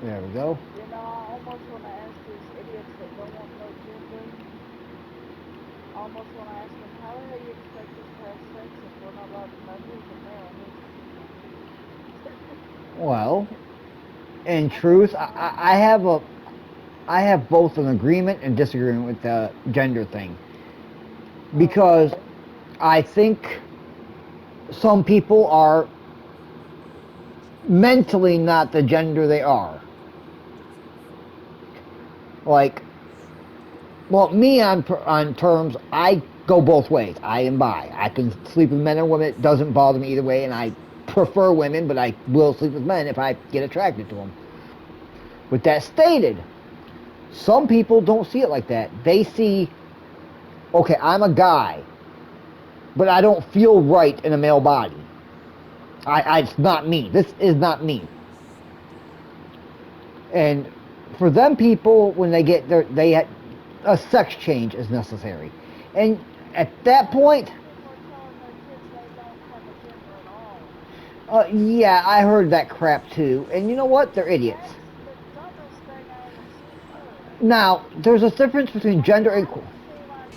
There we go. You know, I almost want to ask these idiots that don't want no gender, I almost want to ask them, how the hell you expect us to have sex if we're not allowed to know who's a male and who's a female? Well, in I don't truth, know. I have both an agreement and disagreement with the gender thing because Okay. I think some people are mentally not the gender they are. Like, well, me on terms, I go both ways. I am bi. I can sleep with men and women. It doesn't bother me either way, and I prefer women, but I will sleep with men if I get attracted to them. With that stated, some people don't see it like that. They see, okay, I'm a guy, but I don't feel right in a male body. It's not me. This is not me. And for them people, when they get their, a sex change is necessary. And at that Yeah, point, some people are telling their kids they don't have a gender at all. yeah, I heard that crap too. And you know what? They're idiots. That's the dumbest thing I ever heard. Now, there's a difference between Like, gender I and. can see, like,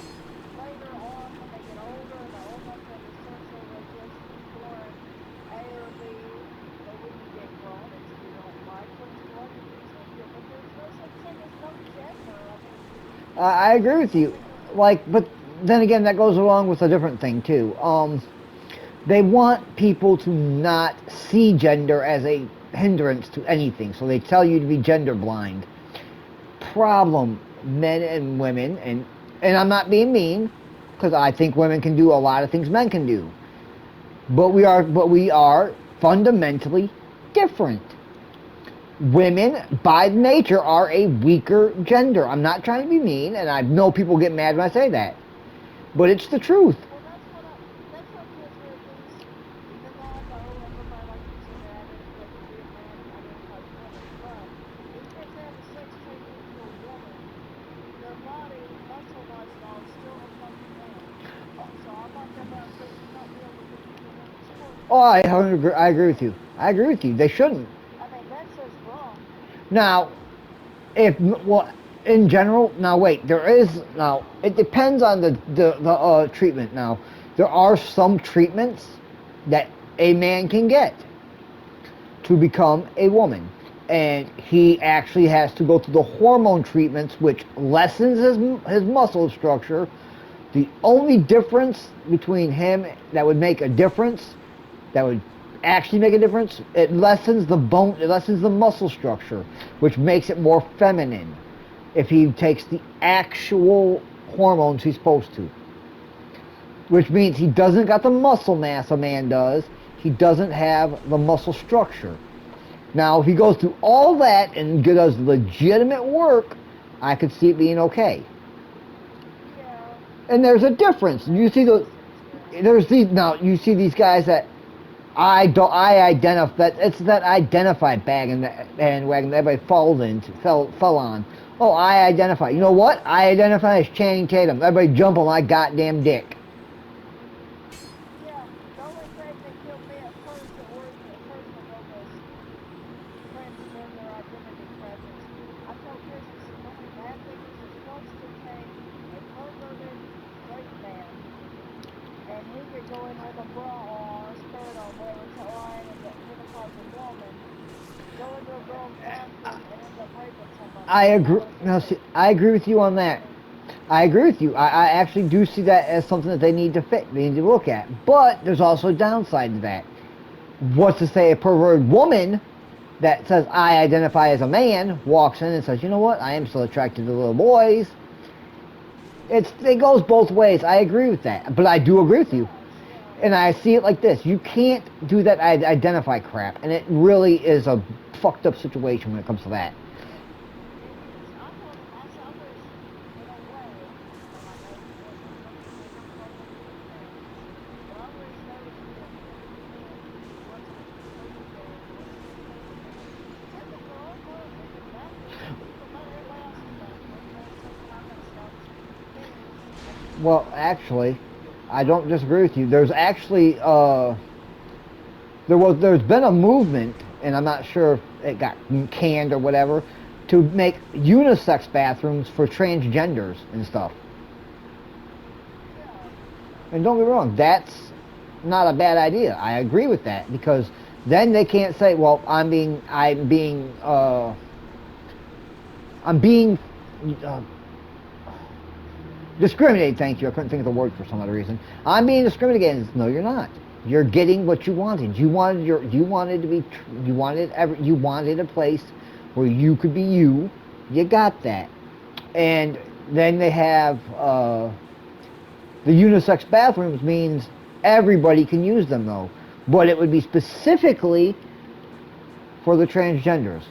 later on when they get older and they're old enough to have the sexual awakening born A or B, that when you get grown and you don't like what's going, you can change it. But there's no such thing as no gender. I mean, I agree that with don't you. make no Like, sense. but then again, that goes along with a different thing too. They want people to not see gender as a hindrance to anything, so they tell you to be gender blind. Problem, men and women, and I'm not being mean, because I think women can do a lot of things men can do, but we are fundamentally different. Women, by nature, are a weaker gender. I'm not trying to be mean, and I know people get mad when I say that, but it's the truth. Well, that's what kills me with these. Even though I know everybody, like you said, they identify to be a man, identify as a woman, but even if they have a sex change into a woman, their body, muscle wise and all, is still a fucking man. So I'm like, they should not be able to get into women's sports Oh, because they're I identifying agree as with you. women. I agree with you. They shouldn't. I mean, that's just wrong. Now, if well, in general, now wait, there is now. It depends on the treatment. Now, there are some treatments that a man can get to become a woman, and he actually has to go through the hormone treatments, which lessens his muscle structure. The only difference between him that would make a difference, that would actually make a difference, it lessens the bone, it lessens the muscle structure, which makes it more feminine if he takes the actual hormones he's supposed to. Which means he doesn't got the muscle mass a man does. He doesn't have the muscle structure. Now, if he goes through all that and does legitimate work, I could see it being okay. Yeah, And there's a difference. that You see makes the sense. Yeah. there's these now. You see these guys that I identify that it's that identify bandwagon that everybody fell on. Oh, I identify. You know Yeah. what? I identify as Channing Tatum. Everybody jump on my goddamn dick. Yeah. The only thing that killed me at first, it was at first with all this transgender identity crap is I told Chris, I said, the only bad thing is once there came a perverted straight man and he could go in with a bra on or a skirt on, whatever, and say, oh, identify as a woman, go into a girl's bathroom and end up raping somebody. I That agree. would have been Now, see, me. I agree with you on That would have that. been me. I agree with you. I actually do see that as something that they need to fit. They need to look at. But there's also a downside to that. What's to say a perverted woman that says I identify as a man walks in and says, you know what, I am still attracted to little boys. It goes both ways. I agree with that, but I do agree It with you, does, yeah. and I see it like this: you can't do that identify crap, and it really is a fucked up situation when it comes to that. It is. I told him, I said, I wish, in a way, and I know some people will probably think I'm being nasty, but I wish there was be a clean men once they're completely dead, once they're completely dead. Take a girl, go in a women's bathroom, use them at everybody else's bathroom. You know what I'm saying? I'm going to sound mean, I'm just Well, saying. actually, I don't disagree with you. There's actually there's been a movement. and I'm not sure if it got canned or whatever, to make unisex bathrooms for transgenders and stuff. Yeah. And don't get me wrong, that's not a bad idea. I agree with that because then they can't say, "Well, I'm being uh, discriminated." Thank you. I couldn't think of the word for some other reason. I'm being discriminated against. No, you're not. You're getting what you wanted. You wanted to be, you wanted a place where you could be you. You got that. And then they have the unisex bathrooms means everybody can use them though, but it would be specifically for the transgenders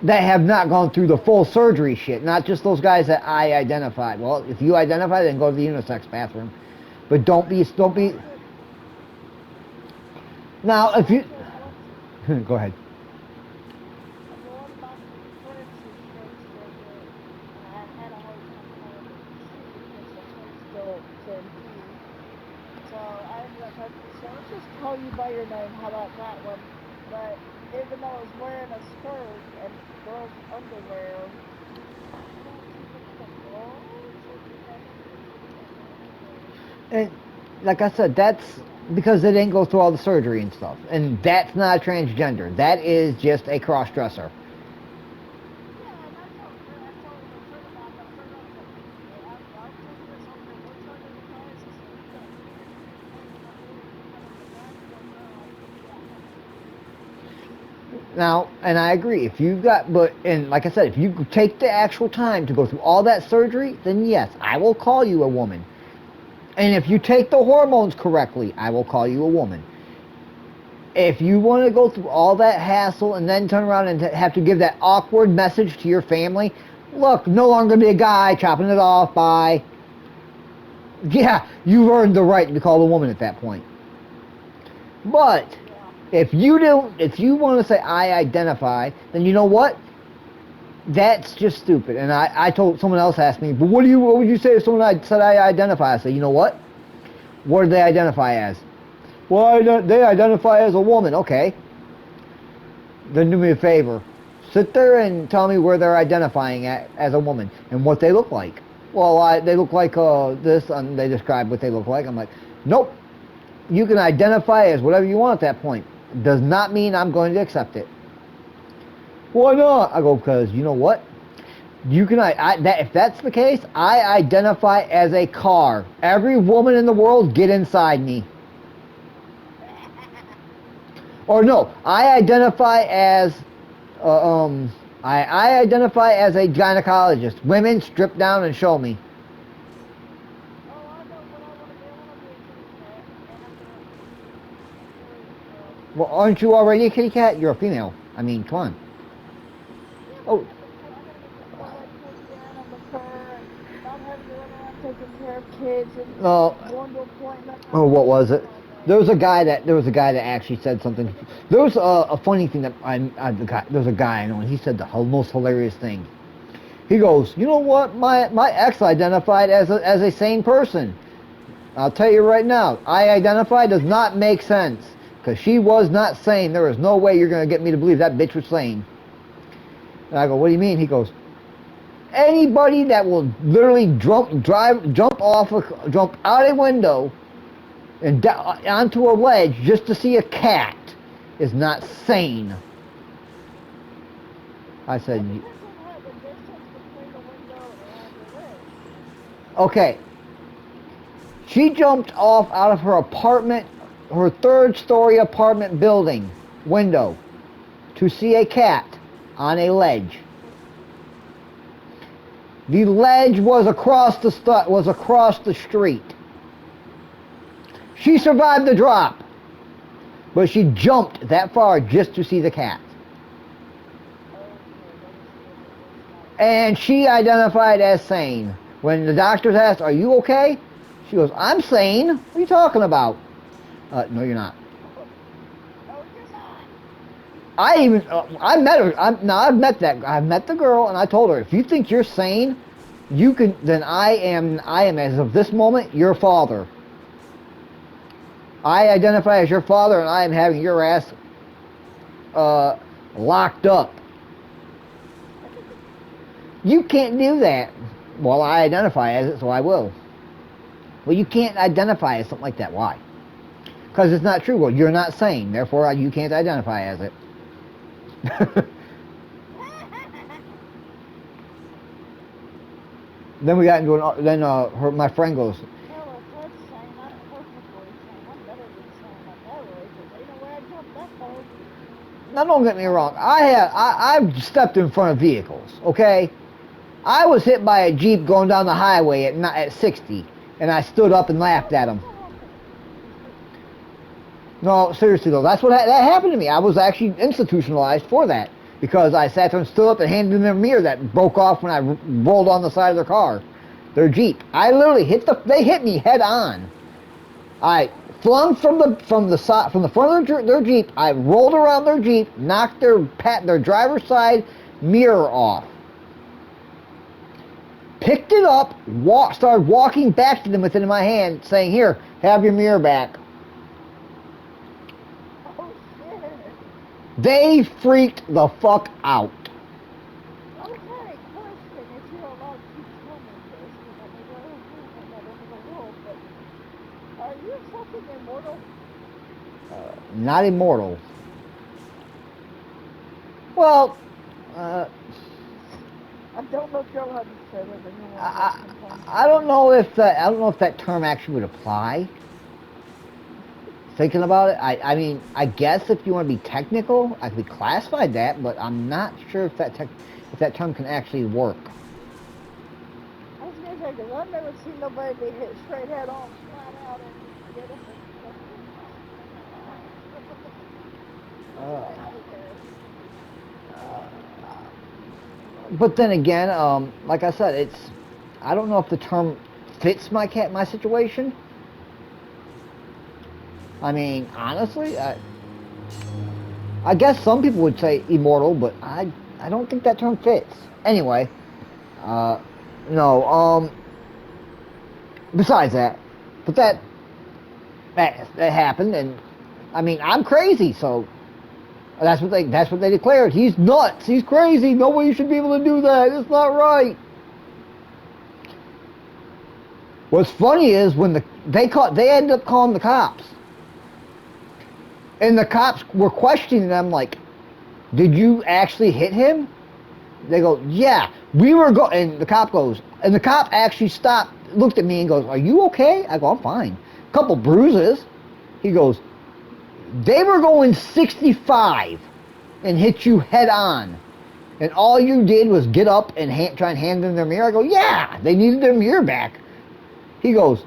that have not gone through the full surgery shit, not just those guys that I identified. Well, if you identify, then go to the unisex bathroom, but don't be. Now, if you Also, once go ahead. one of my friends is transgender, and I had a hard time telling her she because the place said he. So I ended up having to say, let's just call you by your name. How about that one? But even though I was wearing a skirt and girls' underwear, I don't think it's the girls. I think that's And like I said, that's because they didn't go through all the surgery and stuff, and that's not a transgender. That is just a cross dresser. yeah, and I told the friend of mine, the friend I told, I'll tell you this, okay, what's you identify as? He said, yeah, man. And then I told him, you got on the guy, he goes, I said, yeah. Now, and I agree. If you've got, but and like I said, if you take the actual time to go through all that surgery, then yes, I will call you a woman. And if you take the hormones correctly, I will call you a woman. If you want to go through all that hassle and then turn around and have to give that awkward message to your family, look, no longer be a guy chopping it off. Bye. Yeah, you've earned the right to be called a woman at that point. But Yeah. if you want to say I identify, then you know what? That's just stupid. And I told someone else asked me, but what would you say if someone said I identify? I said, you know what? What do they identify as? Well, they identify as a woman. Okay, then do me a favor. Sit there and tell me where they're identifying as a woman and what they look like. Well, they look like this, and they describe what they look like. I'm like, nope. You can identify as whatever you want at that point. Does not mean I'm going to accept it. Why not? I go, because you know what? You can if that's the case, I identify as a car. Every woman in the world, get inside me. Or no, I identify as uh, um I identify as a gynecologist. Women, strip down and show me. Oh, I know what I want to be. I want to be a kitty cat, and I'm gonna because Well, aren't you already a kitty cat? You're a female. I mean, come on. yeah, but Oh, I gotta get the 4-leg puppy and the fur and not having to run around taking care of kids and no. going to appointments. I Oh, what love was doing it? all that. There was a guy that actually said something. There was a funny thing that there was a guy I know, and he said the most hilarious thing. He goes, you know what? My ex identified as a sane person. I'll tell you right now, I identify does not make sense because she was not sane. There is no way you're gonna get me to believe that bitch was sane. And I go, what do you mean? He goes, anybody that will literally jump out a window and onto a ledge just to see a cat is not sane. I Well, it said, depends on how the distance between the window and the ledge. okay. She jumped off out of her apartment, her third story apartment building window to see a cat on a ledge. The ledge was across the street. She survived the drop, but she jumped that far just to see the cat. Okay, that is still that's not And acceptable. she identified as sane. When the doctors asked, "Are you okay?" She goes, "I'm sane. What are you talking about?" No, you're not. No, you're not. I met her. I've met the girl, and I told her, if you think you're sane, you can. Then I am as of this moment your father. I identify as your father, and I am having your ass locked up. You can't do that. Well, I identify as it, so I will. Well, you can't identify as something like that. Why? Because it's not true. Well, you're not sane, therefore you can't identify as it. Then we got into an. Then my friend goes, Hell, if that's sane, I'm perfectly sane. I'm better than sane on that way, because ain't no way I'd jump that far. now don't get me wrong. I've stepped in front of vehicles. Okay, I was hit by a Jeep going down the highway at 60, and I stood up and laughed at him. No, seriously though, that's what that happened to me. I was actually institutionalized for that because I sat there and stood up and handed them their mirror that broke off when I rolled on the side of their car, their Jeep. I literally they hit me head on. I flung from the front of their Jeep. I rolled around their Jeep, knocked their driver's side mirror off. Picked it up, started walking back to them with it in my hand, saying, "Here, have your mirror back." Oh, shit. They freaked the fuck out. Okay, question. If you're allowed to tell me this, because I mean, we're not over the world, but are you fucking immortal? Not immortal. Well, I don't know if you're allowed to say that, but you want I don't know if that term actually would apply. Thinking about it, I mean, I guess if you want to be technical, I could be classified that, but I'm not sure if that term can actually work. I was gonna say, because I've never seen nobody be hit straight head on, flat out, and get up But then again, like I said, I don't know if the term fits my situation. I mean, honestly, I guess some people would say immortal, but I don't think that term fits. Anyway, no. Besides that, but that happened, and I mean, I'm crazy, so that's what they declared. He's nuts. He's crazy. Nobody should be able to do that. It's not right. What's funny is when they ended up calling the cops. And the cops were questioning them like, "Did you actually hit him?" They go, "Yeah, we were going." And the cop goes, and the cop actually stopped, looked at me, and goes, "Are you okay?" I go, "I'm fine. Couple bruises." He goes, "They were going 65 and hit you head on, and all you did was get up and try and hand them their mirror." I go, "Yeah, they needed their mirror back." He goes,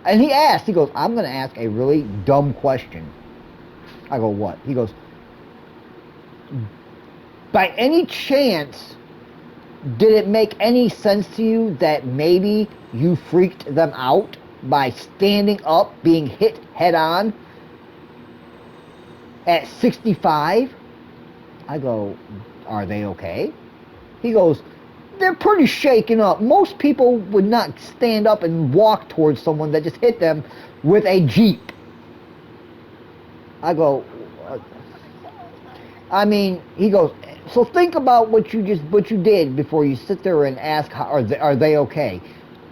and he goes, "I'm going to ask a really dumb question." I go, "What?" He goes, "By any chance, did it make any sense to you that maybe you freaked them out by standing up, being hit head on at 65? I go, "Are they okay?" He goes, "They're pretty shaken up. Most people would not stand up and walk towards someone that just hit them with a Jeep." I go, I mean, he goes, "So think about what you did before you sit there and ask, are they okay?"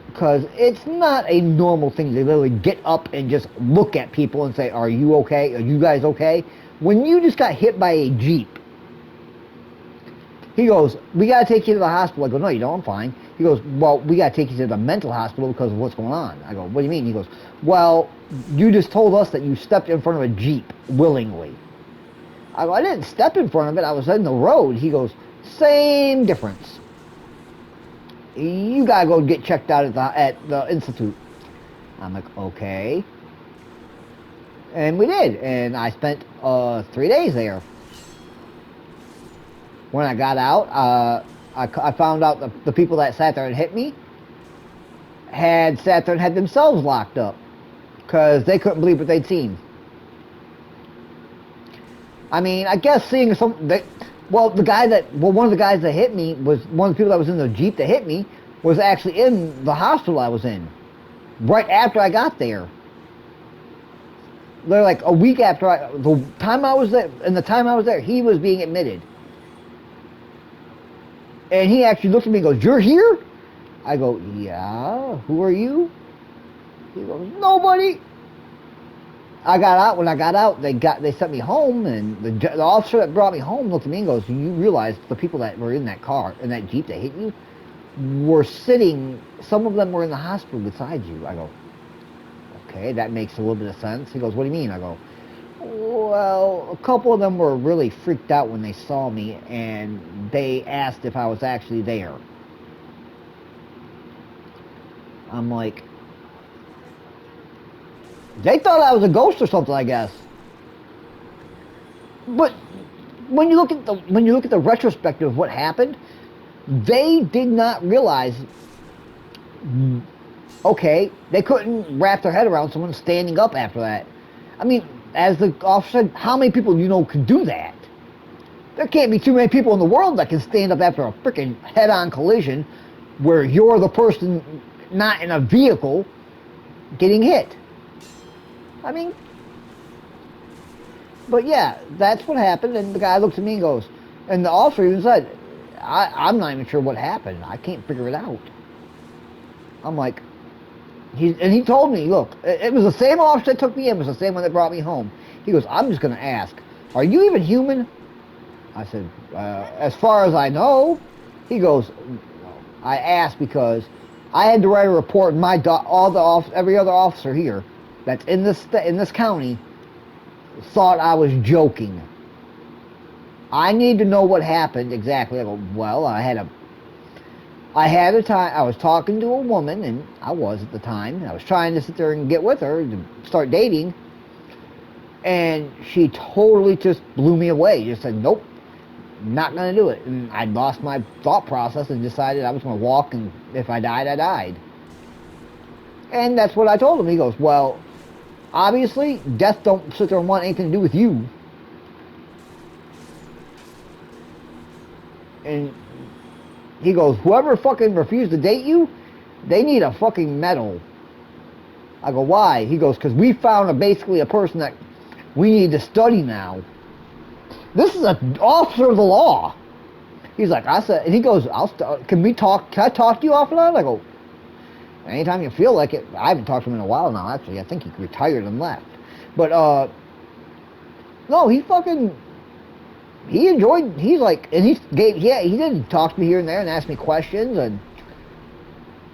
Because it's not a normal thing to literally get up and just look at people and say, "Are you okay? Are you guys okay?" When you just got hit by a Jeep. He goes, "We got to take you to the hospital." I go, "No, you don't. I'm fine." He goes, "Well, we got to take you to the mental hospital because of what's going on." I go, "What do you mean?" He goes, "Well, you just told us that you stepped in front of a Jeep willingly." I go, "I didn't step in front of it. I was in the road." He goes, "Same difference. You got to go get checked out at the institute." I'm like, "Okay." And we did. And I spent 3 days there. When I got out, I found out the people that sat there and hit me had sat there and had themselves locked up because they couldn't believe what they'd seen. I mean, I guess seeing one of the guys that hit me was one of the people that was in the Jeep that hit me was actually in the hospital I was in right after I got there. They're like a week after the time I was there, and the time I was there, he was being admitted. And he actually looked at me and goes, "You're here?" I go, "Yeah. Who are you?" He goes, "Nobody." I got out. When I got out, they sent me home, and the officer that brought me home looked at me and goes, "You realize the people that were in that car, in that Jeep that hit you, were sitting. Some of them were in the hospital beside you." I go, "Okay, that makes a little bit of sense." He goes, "What do you mean?" I go, "Well, a couple of them were really freaked out when they saw me, and they asked if I was actually there." I'm like, they thought I was a ghost or something, I guess. But when you look at the retrospective of what happened, they did not realize. Okay, they couldn't wrap their head around someone standing up after that. I mean, as the officer said, how many people you know can do that? There can't be too many people in the world that can stand up after a freaking head-on collision where you're the person not in a vehicle getting hit. I mean, but yeah, that's what happened. And the guy looks at me and goes, and the officer even said, I'm not even sure what happened. I can't figure it out. I'm like, he told me, look, it was the same officer that took me in, it was the same one that brought me home. He goes, I'm just going to ask, are you even human? I said, as far as I know. He goes, I asked because I had to write a report, and every other officer here that's in this county thought I was joking. I need to know what happened exactly. I go, well, I had a time. I was talking to a woman, and I was at the time. I was trying to sit there and get with her to start dating, and she totally just blew me away. Just said, nope, not gonna do it. And I lost my thought process and decided I was gonna walk, and if I died, I died. And that's what I told him. He goes, well, obviously, death don't sit there and want anything to do with you. And he goes, whoever fucking refused to date you, they need a fucking medal. I go, why? He goes, because we found basically a person that we need to study now. This is an officer of the law. He's like, I said, and he goes, can we talk? Can I talk to you offline? I go, anytime you feel like it. I haven't talked to him in a while now, actually. I think he retired and left. But, no, he enjoyed, he's like, and he did talk to me here and there and ask me questions. And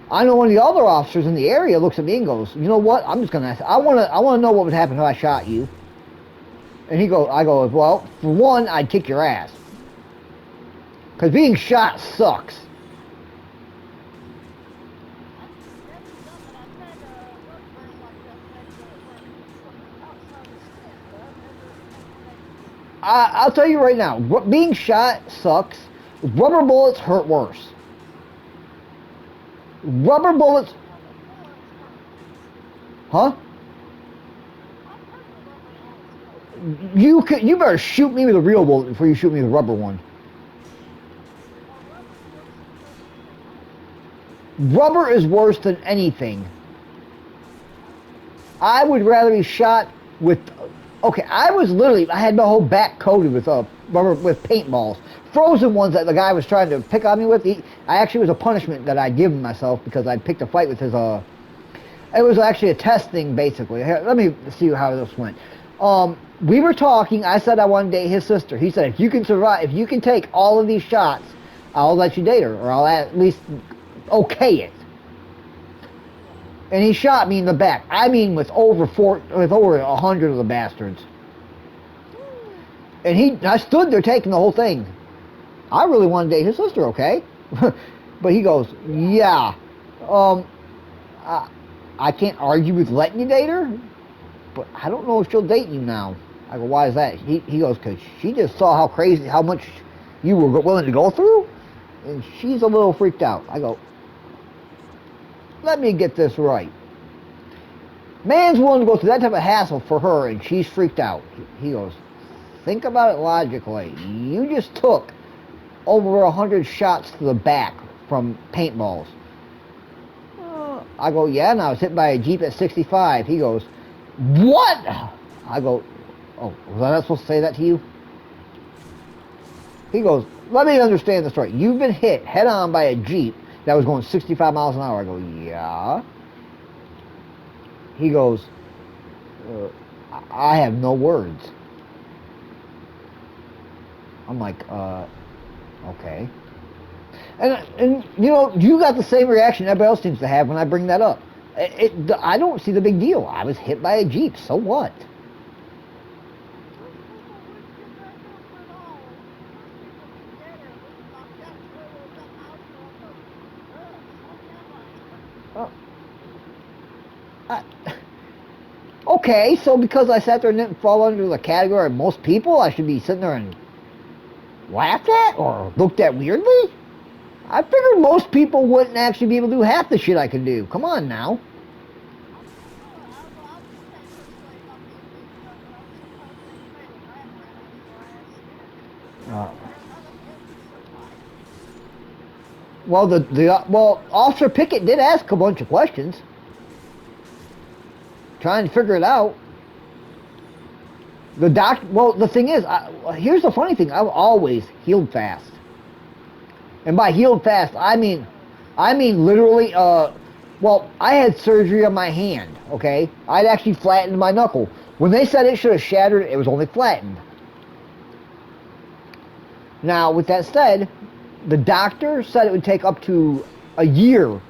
I know one of the other officers in the area looks at me and goes, you know what, I'm just going to ask, I want to know what would happen if I shot you. And I go, well, for one, I'd kick your ass. Because being shot sucks. I'll tell you right now, being shot sucks. Rubber bullets hurt worse. Rubber bullets, huh? You better shoot me with a real bullet before you shoot me with a rubber one. Rubber is worse than anything. I would rather be shot with. Okay, I had my whole back coated with rubber with paintballs, frozen ones that the guy was trying to pick on me with. I actually was a punishment that I'd given myself because I'd picked a fight with his. It was actually a test thing basically. Here, let me see how this went. We were talking. I said I want to date his sister. He said if you can survive, if you can take all of these shots, I'll let you date her, or I'll at least okay it. And he shot me in the back. I mean, with over 100 of the bastards. And I stood there taking the whole thing. I really want to date his sister, okay? But he goes, yeah. I can't argue with letting you date her, but I don't know if she'll date you now. I go, why is that? He goes, because she just saw how much you were willing to go through, and she's a little freaked out. I go, let me get this right. Man's willing to go through that type of hassle for her, and she's freaked out. He goes, think about it logically. You just took over 100 shots to the back from paintballs. I go, yeah, and I was hit by a Jeep at 65. He goes, what? I go, oh, was I not supposed to say that to you? He goes, let me understand the story. You've been hit head on by a Jeep that was going 65 miles an hour. I go, yeah. He goes, I have no words. I'm like, okay. And you know, you got the same reaction everybody else seems to have when I bring that up. I don't see the big deal. I was hit by a Jeep. So what? Most people wouldn't get back up at all. Most people be dead or at least knocked out till there was something else wrong. Slow down, Uh, okay, so because I sat there and didn't fall under the category of most people, I should be sitting there and laughed at or looked at weirdly? I figured most people wouldn't actually be able to do half the shit I can do. Come on now. I'll just take persuade on being beat up, but I'm surprised they made a rat ran out of your ass. Uh, They're not a business survive. well, Officer Pickett did ask a bunch of questions, trying to figure it out. The thing is, here's the funny thing: I've always healed fast, and by healed fast, I mean literally. Well, I had surgery on my hand. Okay, I'd actually flattened my knuckle. When they said it should have shattered, it was only flattened. Now, with that said, the doctor said it would take up to a year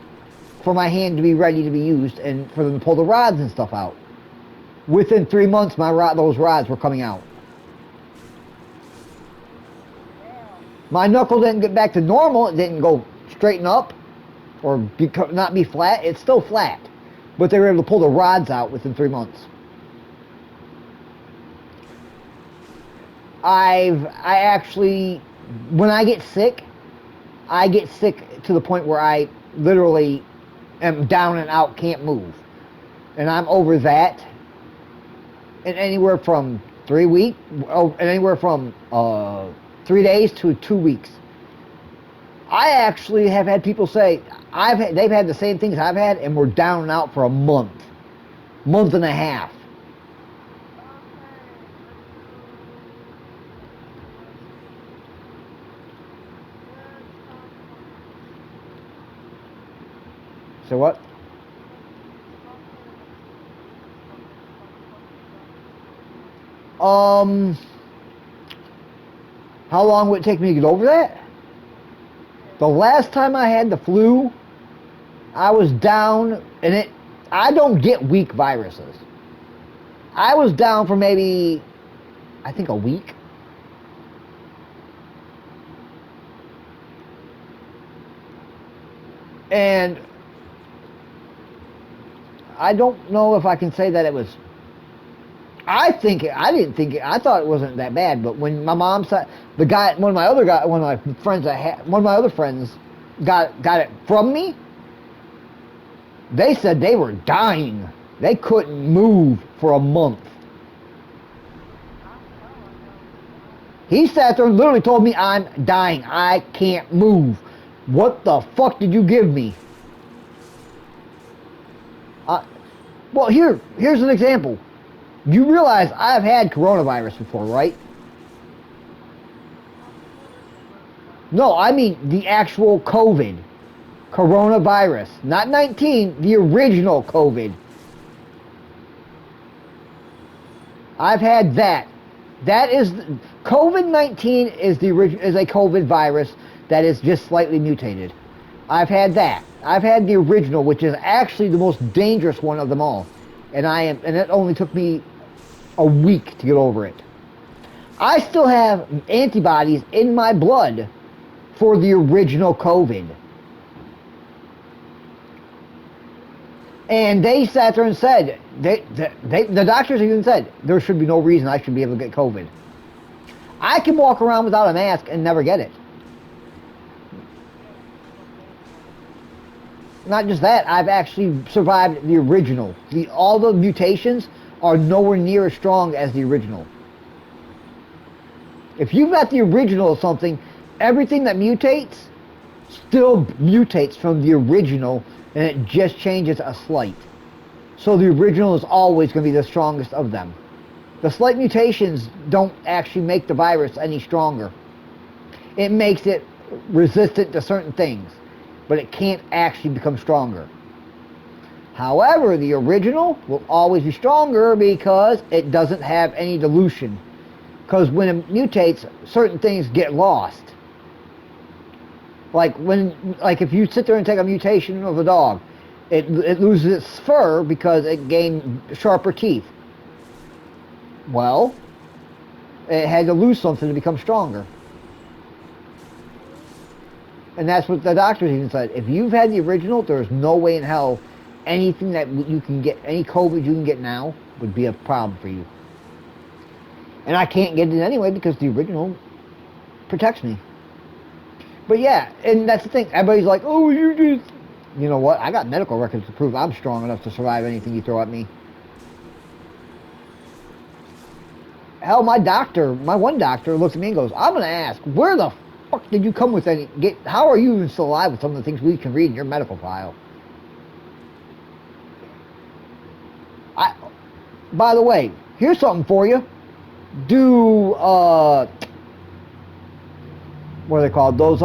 for my hand to be ready to be used and for them to pull the rods and stuff out. Within 3 months, those rods were coming out. Damn. My knuckle didn't get back to normal. It didn't go straighten up or not be flat. It's still flat. But they were able to pull the rods out within 3 months. I actually, when I get sick to the point where I literally am down and out, can't move. And I'm over that. And anywhere from 3 weeks, anywhere from 3 days to 2 weeks. I actually have had people say they've had the same things I've had, and we're down and out for a month and a half. So what? How long would it take me to get over that? The last time I had the flu, I was down, and I don't get weak viruses. I was down for maybe, I think, a week. And I don't know if I can say that it was. I thought it wasn't that bad. But when my mom said, one of my other friends got it from me. They said they were dying. They couldn't move for a month. He sat there and literally told me, I'm dying. I can't move. What the fuck did you give me? Well, here's an example. You realize I've had coronavirus before, right? No, I mean the actual COVID. Coronavirus. Not 19, the original COVID. I've had that. That is COVID-19 is a COVID virus that is just slightly mutated. I've had that. I've had the original, which is actually the most dangerous one of them all. And it only took me a week to get over it. I still have antibodies in my blood for the original COVID. And they sat there and said, the doctors even said, there should be no reason I should be able to get COVID. I can walk around without a mask and never get it. Not just that, I've actually survived the original. All the mutations are nowhere near as strong as the original. If you've got the original of something, everything that mutates still mutates from the original, and it just changes a slight. So the original is always going to be the strongest of them. The slight mutations don't actually make the virus any stronger. It makes it resistant to certain things, but it can't actually become stronger. However, the original will always be stronger because it doesn't have any dilution. Because when it mutates, certain things get lost. Like if you sit there and take a mutation of a dog, it loses its fur because it gained sharper teeth. Well, it had to lose something to become stronger. And that's what the doctors even said. If you've had the original, there's no way in hell anything that you can get, any COVID you can get now, would be a problem for you. And I can't get it anyway because the original protects me. But yeah, and that's the thing. Everybody's like, oh, you just... You know what? I got medical records to prove I'm strong enough to survive anything you throw at me. Hell, my one doctor looks at me and goes, I'm going to ask, where the fuck did you come with any... how are you even still alive with some of the things we can read in your medical file? By the way, here's something for you. Do, what are they called? Those,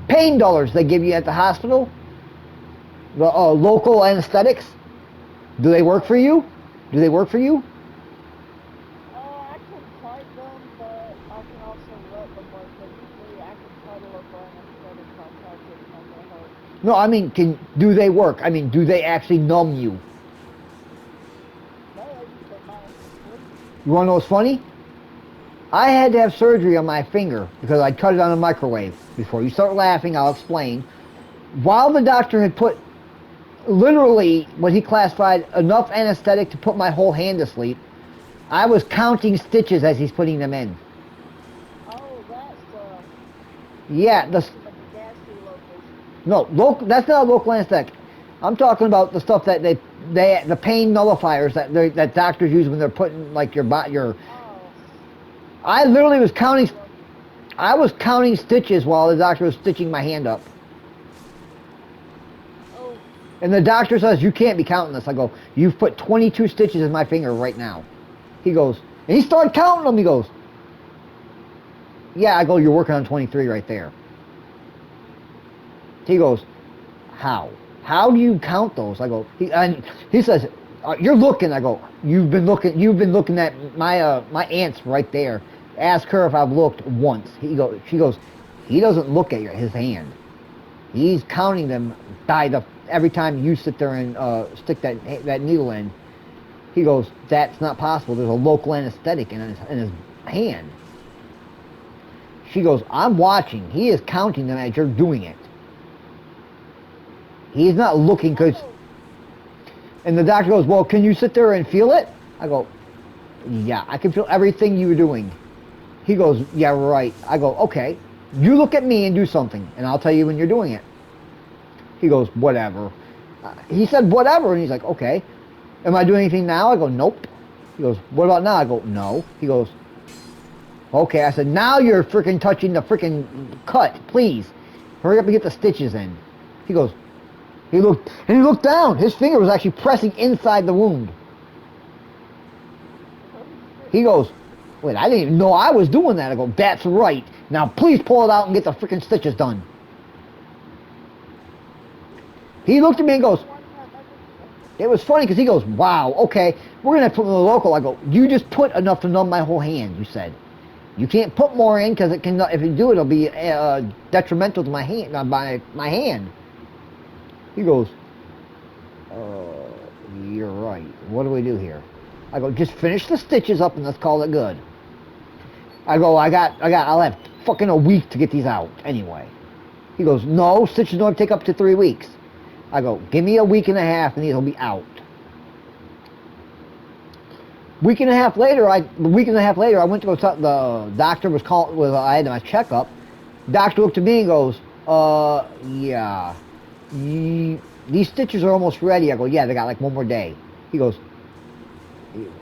pain dullers they give you at the hospital. The, local anesthetics. Do they work for you? Do they work for you? I can fight them, but I can also let them work. But usually I can cuddle a bone instead of contact it and not gonna hurt. No, I mean, do they work? I mean, do they actually numb you? No, they just put mine to sleep. You wanna know what's funny? I had to have surgery on my finger because I cut it on a microwave. Before you start laughing, I'll explain. While the doctor had put literally what he classified enough anesthetic to put my whole hand to sleep, I was counting stitches as he's putting them in. Oh, that's Yeah, the gassy locals. no, that's not a local anesthetic. I'm talking about the stuff that the pain nullifiers that doctors use when they're putting like your. Oh. I literally was counting. I was counting stitches while the doctor was stitching my hand up. Oh. And the doctor says, you can't be counting this. I go, you've put 22 stitches in my finger right now. He goes, and he started counting them. He goes, yeah. I go, you're working on 23 right there. He goes, how? How do you count those? I go, he says, you're looking. I go, you've been looking at my aunt's right there. Ask her if I've looked once. She goes, he doesn't look at his hand. He's counting them every time you sit there and stick that needle in. He goes, that's not possible. There's a local anesthetic in his hand. She goes, I'm watching. He is counting them as you're doing it. He's not looking because... And the doctor goes, well, can you sit there and feel it? I go, yeah, I can feel everything you were doing. He goes, yeah, right. I go, okay, you look at me and do something, and I'll tell you when you're doing it. He goes, whatever. He said, whatever, and he's like, okay. Am I doing anything now? I go, nope. He goes, what about now? I go, no. He goes, okay. I said, now you're freaking touching the freaking cut, please. Hurry up and get the stitches in. He goes, he looked down. His finger was actually pressing inside the wound. He goes, wait, I didn't even know I was doing that. I go, that's right. Now please pull it out and get the freaking stitches done. He looked at me and goes, it was funny because he goes, wow, okay, we're going to put in the local. I go, you just put enough to numb my whole hand, you said. You can't put more in because if you do, it'll be detrimental to my hand. My hand. He goes, you're right. What do we do here? I go, just finish the stitches up and let's call it good. I go, I'll have fucking a week to get these out anyway. He goes, no, stitches don't take up to 3 weeks. I go, give me a week and a half and these will be out. Week and a half later, I went to go talk, the doctor was calling, I had my checkup. Doctor looked at me and goes, yeah. These stitches are almost ready. I go, yeah, they got like one more day. He goes,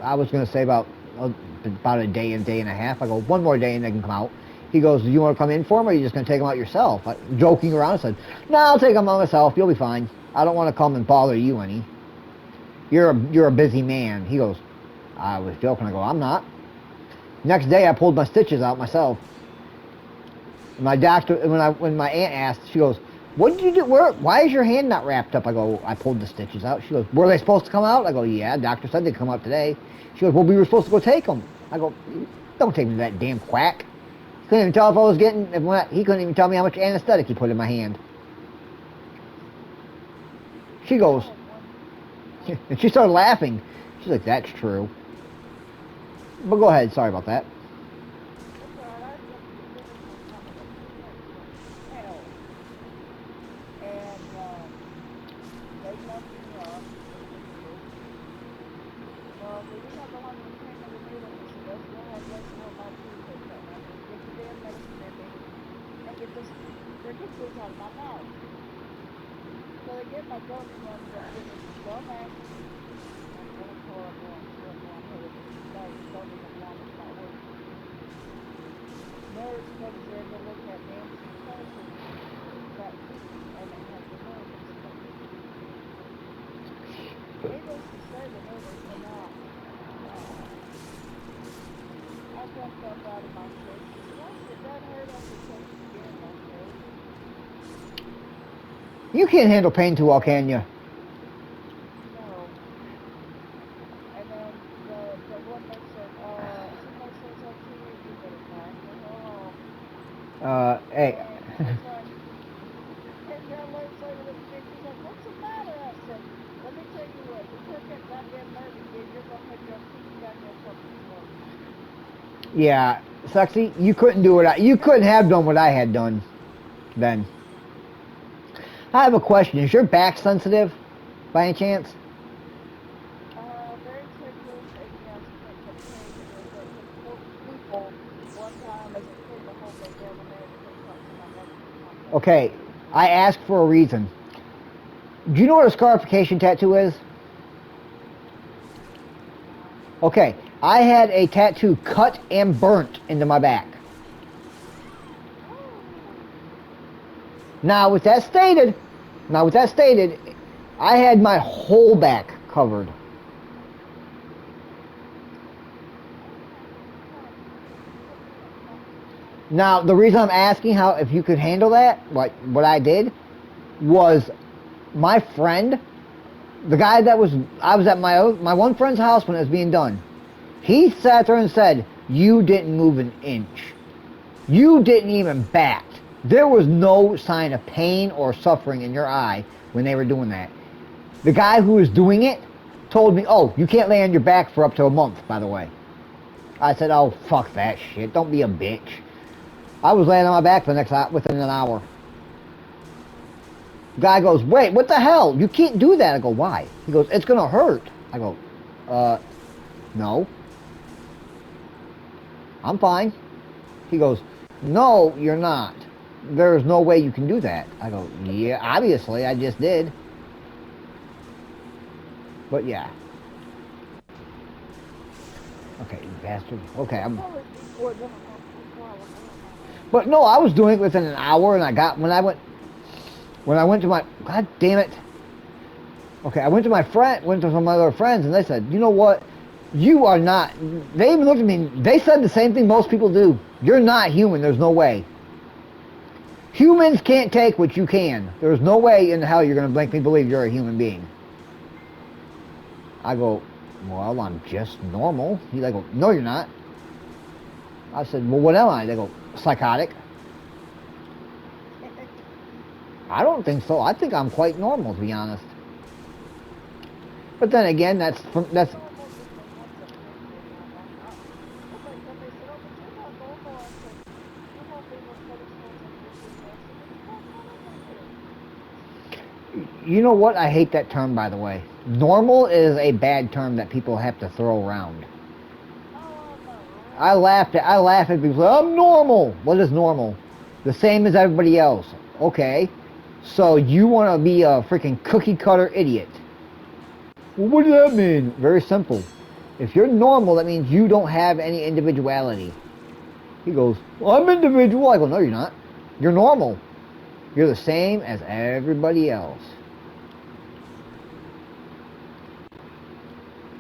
I was going to say about a day and a half. I go, one more day and they can come out. He goes, do you want to come in for them or are you just going to take them out yourself? Joking around, I said, no, I'll take them out myself. You'll be fine. I don't want to come and bother you any. You're a busy man. He goes, I was joking. I go, I'm not. Next day, I pulled my stitches out myself. My doctor, when my aunt asked, she goes, "What did you do? Why is your hand not wrapped up?" I go, "I pulled the stitches out." She goes, "Were they supposed to come out?" I go, "Yeah, doctor said they'd come out today." She goes, "Well, we were supposed to go take them." I go, "Don't take me to that damn quack." He couldn't even tell if I was getting. He couldn't even tell me how much anesthetic he put in my hand. She goes, and she started laughing. She's like, "That's true." But go ahead. Sorry about that. You can't handle pain too well, can you? Hey. Yeah, Sexy, you couldn't do what you couldn't have done what I had done then. I have a question. Is your back sensitive by any chance? Very quickly, yes, but people one time as it pulled the whole thing down the man couldn't talk to my neck. Okay, I asked for a reason. Do you know what a scarification tattoo is? Okay, I had a tattoo cut and burnt into my back. Now with that stated, I had my whole back covered. Now the reason I'm asking how if you could handle that, what I did, was my friend, the guy that I was at my one friend's house when it was being done. He sat there and said, "You didn't move an inch. You didn't even bat. There was no sign of pain or suffering in your eye when they were doing that." The guy who was doing it told me, "Oh, you can't lay on your back for up to a month, by the way." I said, "Oh, fuck that shit. Don't be a bitch." I was laying on my back within an hour. Guy goes, "Wait, what the hell? You can't do that." I go, "Why?" He goes, "It's gonna hurt." I go, no. I'm fine." He goes, "No, you're not. There's no way you can do that." I go, "Yeah, obviously, I just did." But yeah. Okay, you bastard. Okay, But no, I was doing it within an hour, and when I went to my, god damn it. Okay, I went to some other friends, and they said, "You know what? You are not." They even looked at me. They said the same thing most people do. "You're not human. There's no way. Humans can't take what you can. There's no way in hell you're going to make me believe you're a human being." I go, "Well, I'm just normal." They go, "No, you're not." I said, "Well, what am I?" They go, "Psychotic." I don't think so. I think I'm quite normal, to be honest. But then again, that's you know what? I hate that term, by the way. Normal is a bad term that people have to throw around. I laugh at people. "I'm normal." What is normal? The same as everybody else. Okay. So you want to be a freaking cookie cutter idiot. Well, what does that mean? Very simple. If you're normal, that means you don't have any individuality. He goes, "Well, I'm individual." I go, "No, you're not. You're normal. You're the same as everybody else."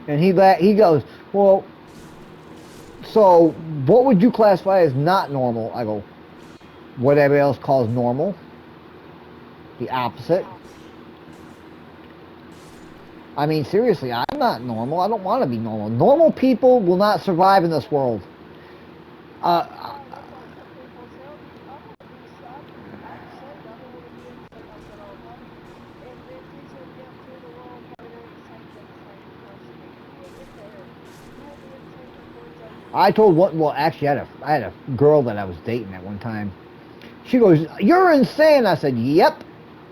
And he goes, well, so what would you classify as not normal? I go, what everybody else calls normal, the opposite. I mean, seriously, I'm not normal. I don't want to be normal. Normal people will not survive in this world. Uh, Right, that's why some people say, "Oh, I want to be, I'm saved. I don't want to be unsaved." I said, "Oh, honey, if these will get through the world, they're the same thing, same person. If you will get there, you will be unsaved before it's over I with." told one. Well, actually, I had a girl that I was dating at one time. She goes, "You're insane." I said, "Yep,"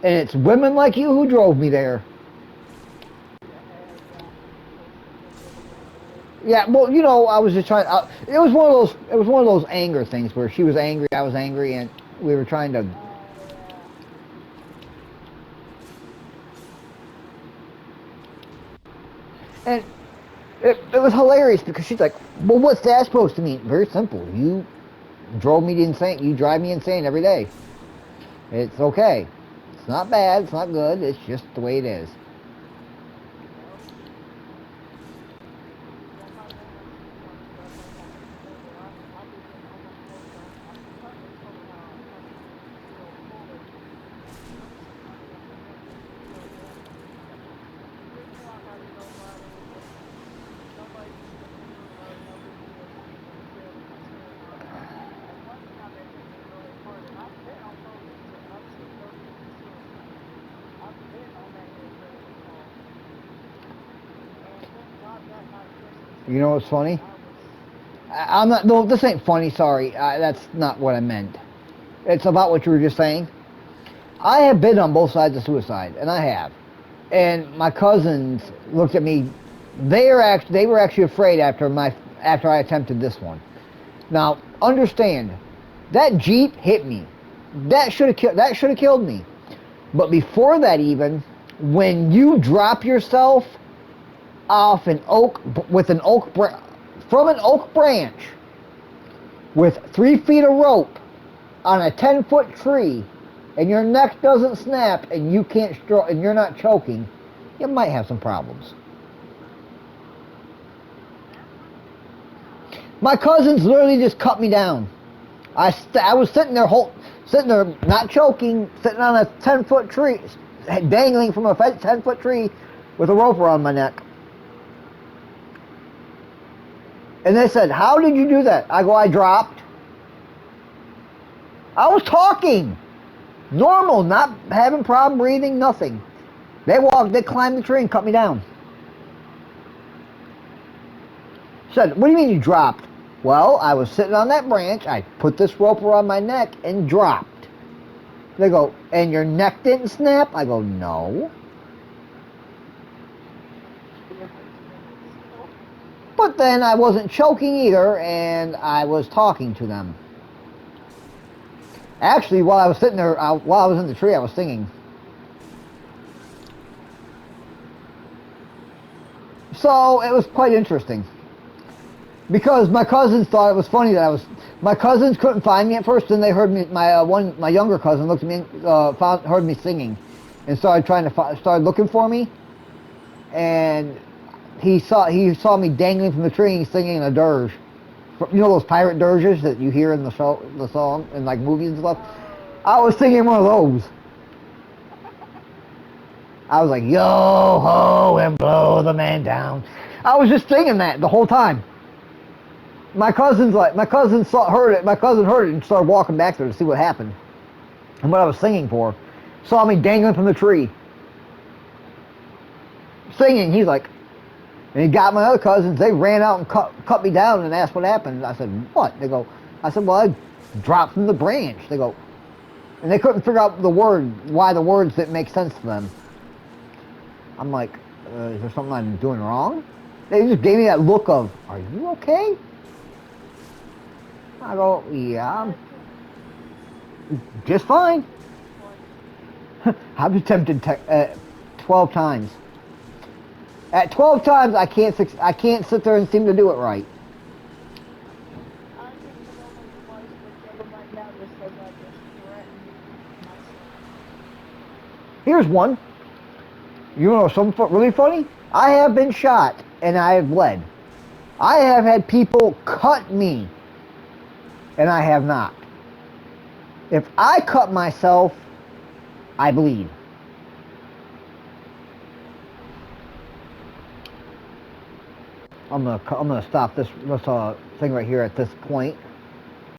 and it's women like you who drove me there. Yeah, because you're the one that led me Yeah, there. well, you know, I was just trying. It was one of those. It was one of those anger things where she was angry, I was angry, and we were trying to. Yeah. And it was hilarious because she's like, "Well, what's that supposed to mean?" Very simple. You drove me insane. You drive me insane every day. It's okay. It's not bad. It's not good. It's just the way it is. Yep. Yeah, my nana, she talks about that like every day, but I do get almost worse. I'm currently told how I kind of feel fully. I'm sitting out there looking at this video going, here's why honey don't matter. Nobody's a superhero, no big deal. She's been said and said and one time it hit me really hard, and I've been on both ends. I've seen both ends of suicide. I've been on that end of it all. And thank God that night Kristen You said know what's because funny? I was I'm not. No, this ain't funny. Sorry. That's not what I meant. It's about what you were just saying. I have been on both sides of suicide, and I have. And my cousins looked at me. They were actually afraid after I attempted this one. Now understand, that Jeep hit me. That should have killed me. But before that, even when you drop yourself off an oak with an oak from an oak branch with 3 feet of rope on a 10-foot tree, and your neck doesn't snap and you can't and you're not choking, you might have some problems. My cousins literally just cut me down. I was sitting there not choking, sitting on a 10-foot tree, dangling from a 10-foot tree with a rope around my neck. And they said, "How did you do that?" I go, "I dropped." I was talking. Normal, not having problem breathing, nothing. They climbed the tree and cut me down. Said, "What do you mean you dropped?" "Well, I was sitting on that branch, I put this rope around my neck and dropped." They go, "And your neck didn't snap?" I go, "No." in those minutes. But then I wasn't choking either, and I was talking to them. Actually, while I was sitting there, while I was in the tree, I was singing. So it was quite interesting. Because my cousins thought it was funny that I was. My cousins couldn't find me at first, then they heard me. My younger cousin looked at me, heard me singing, and started started looking for me, and he saw me dangling from the tree singing a dirge. You know those pirate dirges that you hear in the song, in like movies and stuff. Oh, I was singing one of those. I was like, "Yo ho and blow the man down." I was just singing that the whole time. Heard it. My cousin heard it and started walking back there to see what happened and what I was singing for. Saw me dangling from the tree, singing. He's like, and he got my other cousins. They ran out and cut me down and asked what happened. I said, "What?" They go, I said, "Well, I dropped from the branch." They go, and they couldn't figure out why the words didn't make sense to them. I'm like, "Is there something I'm doing wrong?" They just gave me that look of, "Are you okay?" I go, "Yeah, I'm I can't. just fine." That's funny. I've attempted 12 times. At 12 times, I can't sit there and seem to do it right. I attempted only twice, but Kevin right now just says I just threaten myself. Here's one. You know something really funny? I have been shot and I have bled. I have had people cut me, and I have not. If I cut myself, I bleed. I'm gonna stop this thing right here at this point.